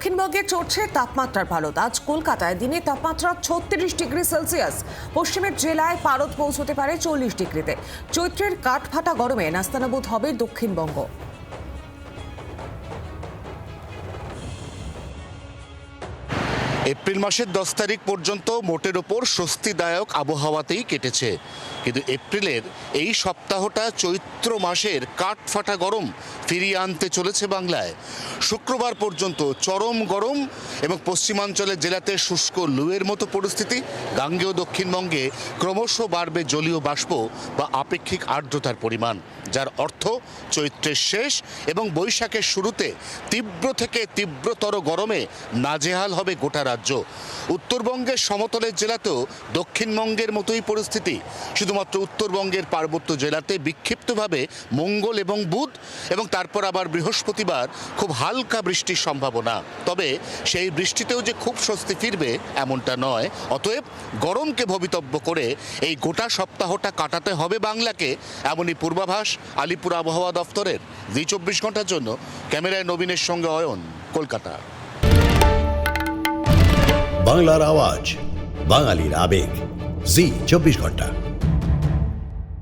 দক্ষিণবঙ্গে চড়ছে তাপমাত্রার পারদ। আজ কলকাতায় দিনে তাপমাত্রা 36 ডিগ্রি সেলসিয়াস। পশ্চিমের জেলায় পারদ পৌঁছতে পারে 40 ডিগ্রিতে। চৈত্রের কাঠফাটা গরমে নাস্তানাবুদ হবে দক্ষিণবঙ্গ। এপ্রিল মাসের 10 তারিখ পর্যন্ত মোটের ওপর স্বস্তিদায়ক আবহাওয়াতেই কেটেছে, কিন্তু এপ্রিলের এই সপ্তাহটা চৈত্র মাসের কাঠফাটা গরম ফিরিয়ে আনতে চলেছে বাংলায়। শুক্রবার পর্যন্ত চরম গরম এবং পশ্চিমাঞ্চলের জেলাতে শুষ্ক লুয়ের মতো পরিস্থিতি। গাঙ্গেয় দক্ষিণবঙ্গে ক্রমশ বাড়বে জলীয় বাষ্প বা আপেক্ষিক আর্দ্রতার পরিমাণ, যার অর্থ চৈত্রের শেষ এবং বৈশাখের শুরুতে তীব্র থেকে তীব্রতর গরমে নাজেহাল হবে গোটা রাজ্য। উত্তরবঙ্গের সমতলের জেলাতেও দক্ষিণবঙ্গের মতোই পরিস্থিতি। শুধুমাত্র উত্তরবঙ্গের পার্বত্য জেলাতে বিক্ষিপ্তভাবে মঙ্গল এবং বুধ এবং তারপর আবার বৃহস্পতিবার খুব হালকা বৃষ্টির সম্ভাবনা। তবে সেই বৃষ্টিতেও যে খুব স্বস্তি ফিরবে এমনটা নয়। অতএব গরমকে ভবিতব্য করে এই গোটা সপ্তাহটা কাটাতে হবে বাংলাকে, এমনই পূর্বাভাস আলিপুর আবহাওয়া দফতরের। জি 24 ঘন্টার জন্য ক্যামেরায় নবীনের সঙ্গে অয়ন, কলকাতা। বাংলার আওয়াজ, বাঙালির আবেগ, জি 24 ঘন্টা।